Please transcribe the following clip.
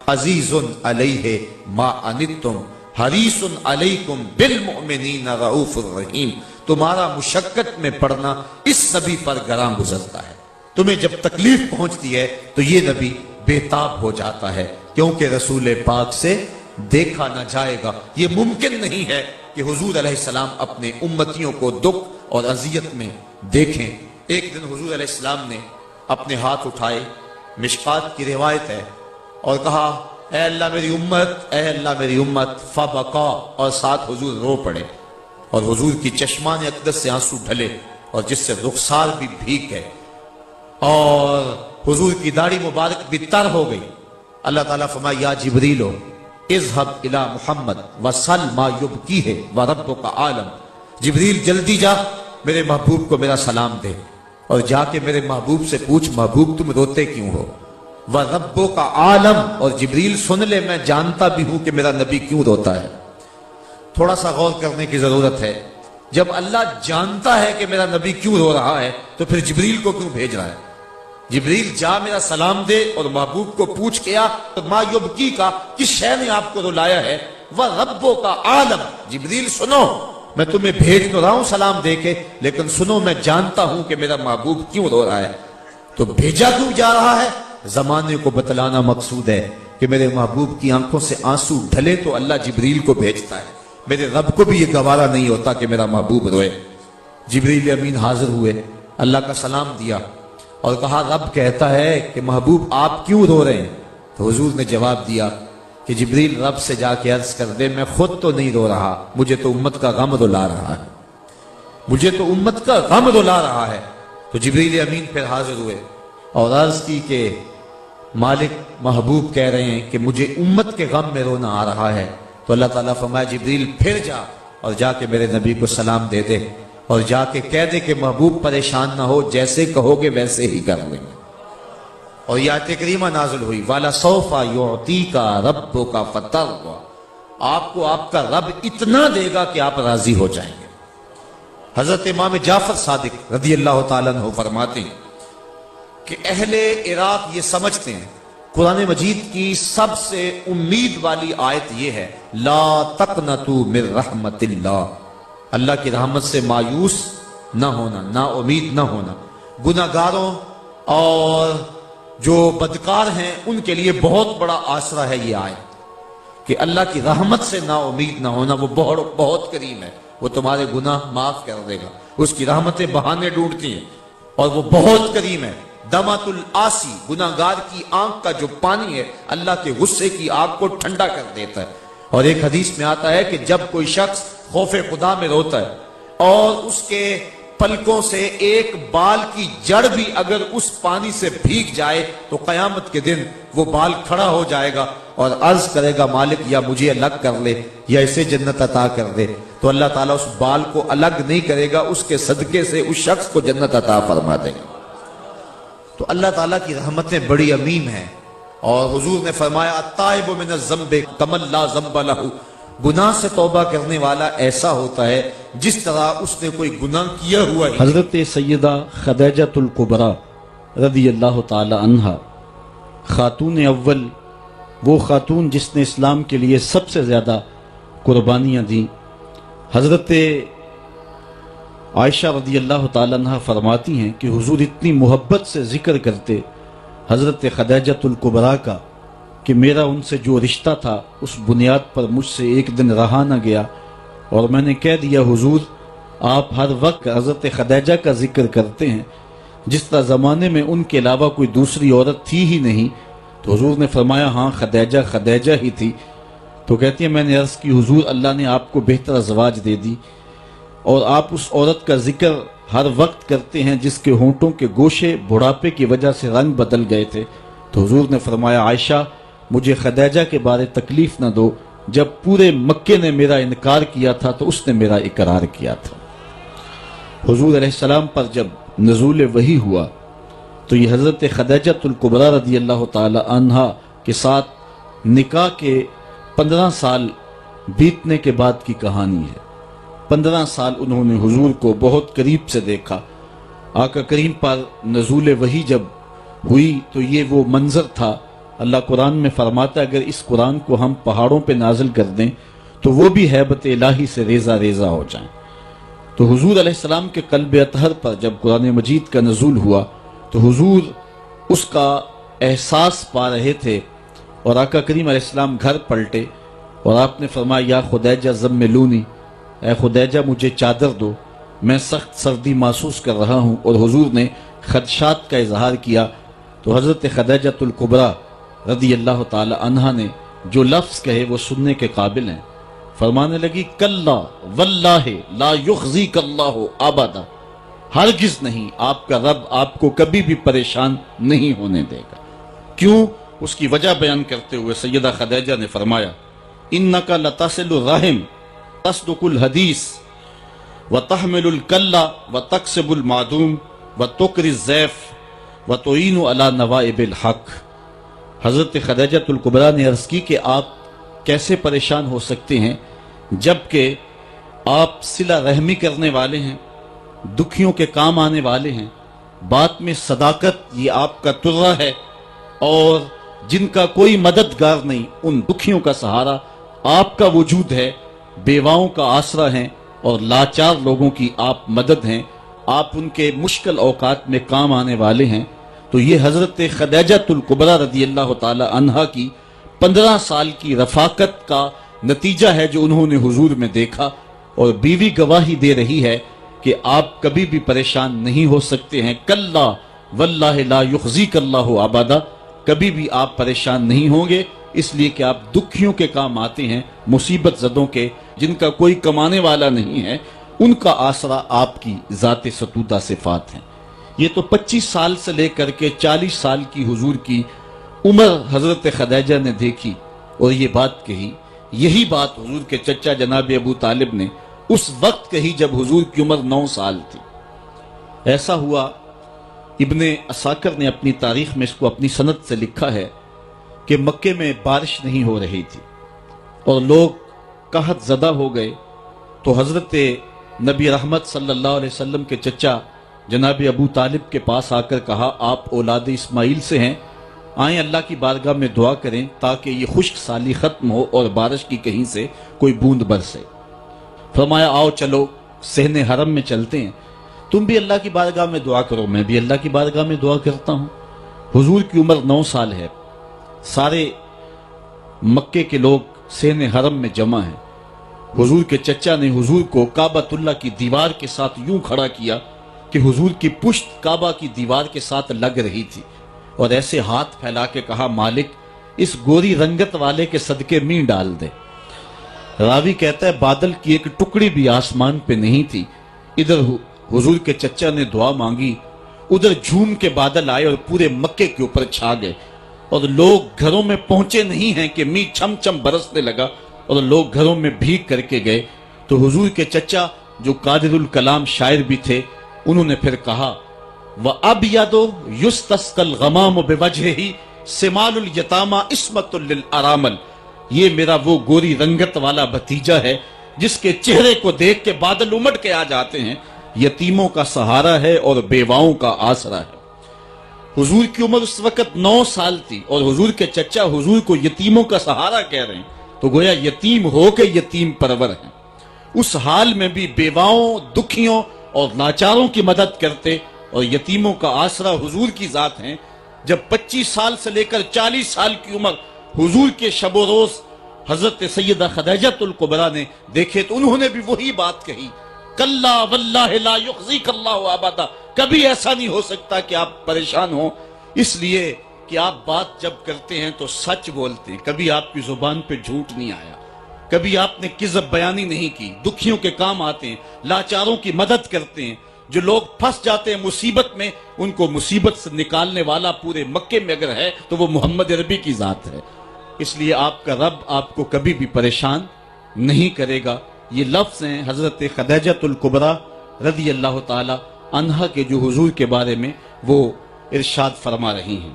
عزیزن علیہ ما عنتم حریص علیکم بالمؤمنین رؤوف الرحیم. تمہارا مشقت میں پڑنا اس نبی پر گراں گزرتا ہے. تمہیں جب تکلیف پہنچتی ہے تو یہ نبی بےتاب ہو جاتا ہے، کیونکہ رسول پاک سے دیکھا نہ جائے گا. یہ ممکن نہیں ہے کہ حضور علیہ السلام اپنے امتیوں کو دکھ اور اذیت میں دیکھیں. ایک دن حضور علیہ السلام نے اپنے ہاتھ اٹھائے، مشکات کی روایت ہے، اور کہا اے اللہ میری امت، اے اللہ میری امت، فبقا، اور ساتھ حضور رو پڑے، اور حضور کی چشمان اقدس سے آنسو ڈھلے اور جس سے رخسار بھی بھیگ گئے، اور حضور کی داڑھی مبارک بھی تر ہو گئی. اللہ تعالیٰ فرمایا یا جبریلو اذهب الى محمد وصل ما یبکیہ وربک عالم. جبریل جلدی جا میرے محبوب کو میرا سلام دے، اور جا کے میرے محبوب سے پوچھ محبوب تم روتے کیوں ہو. وَرَبُّكَ عالم، اور جبریل سن لے میں جانتا بھی ہوں کہ میرا نبی کیوں روتا ہے. تھوڑا سا غور کرنے کی ضرورت ہے. جب اللہ جانتا ہے کہ میرا نبی کیوں رو رہا ہے تو پھر جبریل کو کیوں بھیج رہا ہے؟ جبریل جا میرا سلام دے اور محبوب کو پوچھ کے آ ما یبکی کا کس شے نے آپ کو رلایا ہے. وَرَبُّكَ عالم، جبریل سنو میں تمہیں بھیج تو رہا ہوں سلام دے کے، لیکن سنو میں جانتا ہوں کہ میرا محبوب کیوں رو رہا ہے. تو بھیجا کیوں جا رہا ہے؟ زمانے کو بتلانا مقصود ہے کہ میرے محبوب کی آنکھوں سے آنسو ڈھلے تو اللہ جبریل کو بھیجتا ہے. میرے رب کو بھی یہ گوارا نہیں ہوتا کہ میرا محبوب روئے. جبریل امین حاضر ہوئے، اللہ کا سلام دیا اور کہا رب کہتا ہے کہ محبوب آپ کیوں رو رہے ہیں؟ تو حضور نے جواب دیا کہ جبریل رب سے جا کے عرض کر دے میں خود تو نہیں رو رہا، مجھے تو امت کا غم رلا رہا ہے، مجھے تو امت کا غم رلا رہا ہے. تو جبریل امین پھر حاضر ہوئے اور عرض کی کہ مالک محبوب کہہ رہے ہیں کہ مجھے امت کے غم میں رونا آ رہا ہے. تو اللہ تعالیٰ فرمایا جبریل پھر جا اور جا کے میرے نبی کو سلام دے دے اور جا کے کہہ دے کہ محبوب پریشان نہ ہو، جیسے کہو گے ویسے ہی کر لیں گے. اور یہ آیت کریمہ نازل ہوئی وَلَسَوْفَ يُعْطِيكَ رَبُّكَ فَتَرْضَىٰ، آپ کو آپ کا رب اتنا دے گا کہ آپ راضی ہو جائیں گے. حضرت امام جعفر صادق رضی اللہ تعالیٰ عنہ فرماتے ہیں کہ اہل عراق یہ سمجھتے ہیں قرآن مجید کی سب سے امید والی آیت یہ ہے لا تقنطوا من رحمت اللہ، اللہ کی رحمت سے مایوس نہ ہونا، نا امید نہ ہونا. گناہگاروں اور جو بدکار ہیں ان کے لیے بہت بڑا آسرا ہے یہ آیت کہ اللہ کی رحمت سے نا امید نہ ہونا. وہ بہت کریم ہے، وہ تمہارے گناہ معاف کر دے گا، اس کی رحمتیں بہانے ڈھونڈتی ہیں، اور وہ بہت کریم ہے. دمت العاصی، گناہگار کی آنکھ کا جو پانی ہے اللہ کے غصے کی آگ کو ٹھنڈا کر دیتا ہے. اور ایک حدیث میں آتا ہے کہ جب کوئی شخص خوف خدا میں روتا ہے اور اس کے پلکوں سے ایک بال کی جڑ بھی اگر اس پانی سے بھیگ جائے تو قیامت کے دن وہ بال کھڑا ہو جائے گا اور عرض کرے گا مالک یا مجھے الگ کر لے یا اسے جنت عطا کر دے. تو اللہ تعالیٰ اس بال کو الگ نہیں کرے گا، اس کے صدقے سے اس شخص کو جنت عطا فرما دے گا. تو اللہ تعالیٰ کی رحمتیں بڑی عمیم ہیں. اور حضور نے فرمایا التائب من الذنب کمن لا ذنب لہ، گناہ سے توبہ کرنے والا ایسا ہوتا ہے جس طرح اس نے کوئی گناہ کیا ہوا ہی. حضرت سیدہ خدیجہ الکبریٰ رضی اللہ تعالی عنہا خاتون اول، وہ خاتون جس نے اسلام کے لیے سب سے زیادہ قربانیاں دیں. حضرت عائشہ رضی اللہ تعالی عنہ فرماتی ہیں کہ حضور اتنی محبت سے ذکر کرتے حضرت خدیجہ الکبریٰ کا کہ میرا ان سے جو رشتہ تھا اس بنیاد پر مجھ سے ایک دن رہا نہ گیا، اور میں نے کہہ دیا حضور آپ ہر وقت حضرت خدیجہ کا ذکر کرتے ہیں جس طرح زمانے میں ان کے علاوہ کوئی دوسری عورت تھی ہی نہیں. تو حضور نے فرمایا ہاں خدیجہ ہی تھی. تو کہتی ہے میں نے عرض کی حضور اللہ نے آپ کو بہتر ازواج دے دی اور آپ اس عورت کا ذکر ہر وقت کرتے ہیں جس کے ہونٹوں کے گوشے بڑھاپے کی وجہ سے رنگ بدل گئے تھے. تو حضور نے فرمایا عائشہ مجھے خدیجہ کے بارے تکلیف نہ دو، جب پورے مکے نے میرا انکار کیا تھا تو اس نے میرا اقرار کیا تھا. حضور علیہ السلام پر جب نزول وحی ہوا تو یہ حضرت خدیجہ الکبریٰ رضی اللہ تعالی عنہا کے ساتھ نکاح کے 15 سال بیتنے کے بعد کی کہانی ہے. 15 سال انہوں نے حضور کو بہت قریب سے دیکھا. آقا کریم پر نزول وحی جب ہوئی تو یہ وہ منظر تھا اللہ قرآن میں فرماتا ہے اگر اس قرآن کو ہم پہاڑوں پہ نازل کر دیں تو وہ بھی ہیبت الہی سے ریزہ ریزہ ہو جائیں۔ تو حضور علیہ السلام کے قلب اطہر پر جب قرآن مجید کا نزول ہوا تو حضور اس کا احساس پا رہے تھے، اور آقا کریم علیہ السلام گھر پلٹے اور آپ نے فرمایا یا خدیجہ زملونی، اے خدیجہ مجھے چادر دو، میں سخت سردی محسوس کر رہا ہوں۔ اور حضور نے خدشات کا اظہار کیا تو حضرت خدیجۃ الکبریٰ رضی اللہ تعالی عنہا نے جو لفظ کہے وہ سننے کے قابل ہیں، فرمانے لگی کلا واللہ لا یخزیک اللہ ابدا، ہرگز نہیں، آپ کا رب آپ کو کبھی بھی پریشان نہیں ہونے دے گا۔ کیوں؟ اس کی وجہ بیان کرتے ہوئے سیدہ خدیجہ نے فرمایا انک لتصل الرحم تصدق الحدیث وتحمل الکلا وتکسب المعدوم وتقری الضیف وتعین علی نوائب الحق۔ حضرت خدیجۃ الکبریٰ نے عرض کی کہ آپ کیسے پریشان ہو سکتے ہیں جبکہ آپ صلہ رحمی کرنے والے ہیں، دکھیوں کے کام آنے والے ہیں، بات میں صداقت یہ آپ کا ترہ ہے، اور جن کا کوئی مددگار نہیں ان دکھیوں کا سہارا آپ کا وجود ہے، بیواؤں کا آسرا ہیں اور لاچار لوگوں کی آپ مدد ہیں، آپ ان کے مشکل اوقات میں کام آنے والے ہیں۔ تو یہ حضرت خدیجۃ الکبریٰ رضی اللہ تعالی عنہا کی 15 سال کی رفاقت کا نتیجہ ہے جو انہوں نے حضور میں دیکھا، اور بیوی گواہی دے رہی ہے کہ آپ کبھی بھی پریشان نہیں ہو سکتے ہیں۔ کلا واللہ لا یخزیک اللہ ابدا، کبھی بھی آپ پریشان نہیں ہوں گے، اس لیے کہ آپ دکھیوں کے کام آتے ہیں، مصیبت زدوں کے، جن کا کوئی کمانے والا نہیں ہے، ان کا آسرا آپ کی ذات ستودہ صفات ہیں۔ یہ تو 25 سال سے لے کر کے 40 سال کی حضور کی عمر حضرت خدیجہ نے دیکھی اور یہ بات کہی۔ یہی بات حضور کے چچا جناب ابو طالب نے اس وقت کہی جب حضور کی عمر 9 سال تھی۔ ایسا ہوا، ابن عساکر نے اپنی تاریخ میں اس کو اپنی سند سے لکھا ہے کہ مکے میں بارش نہیں ہو رہی تھی اور لوگ قحط زدہ ہو گئے، تو حضرت نبی رحمت صلی اللہ علیہ وسلم کے چچا جناب ابو طالب کے پاس آ کر کہا آپ اولاد اسماعیل سے ہیں، آئیں اللہ کی بارگاہ میں دعا کریں تاکہ یہ خشک سالی ختم ہو اور بارش کی کہیں سے کوئی بوند برسے۔ فرمایا آؤ چلو صحن حرم میں چلتے ہیں، تم بھی اللہ کی بارگاہ میں دعا کرو، میں بھی اللہ کی بارگاہ میں دعا کرتا ہوں۔ حضور کی عمر 9 سال ہے، سارے مکے کے لوگ صحن حرم میں جمع ہیں۔ حضور کے چچا نے حضور کو کعبۃ اللہ کی دیوار کے ساتھ یوں کھڑا کیا کہ حضور کی پشت کعبہ کی دیوار کے ساتھ لگ رہی تھی، اور ایسے ہاتھ پھیلا کے کہا مالک اس گوری رنگت والے کے صدقے میں ڈال دے۔ راوی کہتا ہے بادل کی ایک ٹکڑی بھی آسمان پہ نہیں تھی، ادھر حضور کے چچا نے دعا مانگی، ادھر جھوم کے بادل آئے اور پورے مکے کے اوپر چھا گئے، اور لوگ گھروں میں پہنچے نہیں ہیں کہ می چھم چھم برسنے لگا اور لوگ گھروں میں بھیگ کر کے گئے۔ تو حضور کے چچا جو قادر الکلام شاعر بھی تھے، انہوں نے پھر کہا وَأَبْيَضُ يُسْتَسْقَى الْغَمَامُ بِوَجْهِهِ سِمَالُ الْيَتَامَى عِصْمَةٌ لِلْأَرَامِلِ، یہ میرا وہ گوری رنگت والا بھتیجا ہے جس کے چہرے کو دیکھ کے بادل امٹ کے آ جاتے ہیں، یتیموں کا سہارا ہے اور بیواؤں کا آسرا ہے۔ حضور کی عمر اس وقت 9 سال تھی اور حضور کے چچا حضور کو یتیموں کا سہارا کہہ رہے ہیں، تو گویا یتیم ہو کے یتیم پرور ہیں۔ اس حال میں بھی بیواؤں، دکھیوں اور لاچاروں کی مدد کرتے اور یتیموں کا آسرا حضور کی ذات ہیں۔ جب 25 سال سے لے کر 40 سال کی عمر حضور کے شب و روز حضرت سیدہ خدیجۃ الکبریٰ نے دیکھے تو انہوں نے بھی وہی بات کہی کلا واللہ لا یخزیک اللہ ابدا، کبھی ایسا نہیں ہو سکتا کہ آپ پریشان ہوں، اس لیے کہ آپ بات جب کرتے ہیں تو سچ بولتے ہیں، کبھی آپ کی زبان پہ جھوٹ نہیں آیا، کبھی آپ نے کذب بیانی نہیں کی، دکھیوں کے کام آتے ہیں، لاچاروں کی مدد کرتے ہیں، جو لوگ پھنس جاتے ہیں مصیبت میں ان کو مصیبت سے نکالنے والا پورے مکے میں اگر ہے تو وہ محمد عربی کی ذات ہے۔ اس لیے آپ کا رب آپ کو کبھی بھی پریشان نہیں کرے گا۔ یہ لفظ ہیں حضرت خدیجۃ الکبریٰ رضی اللہ تعالی عنہا کے جو حضور کے بارے میں وہ ارشاد فرما رہی ہیں۔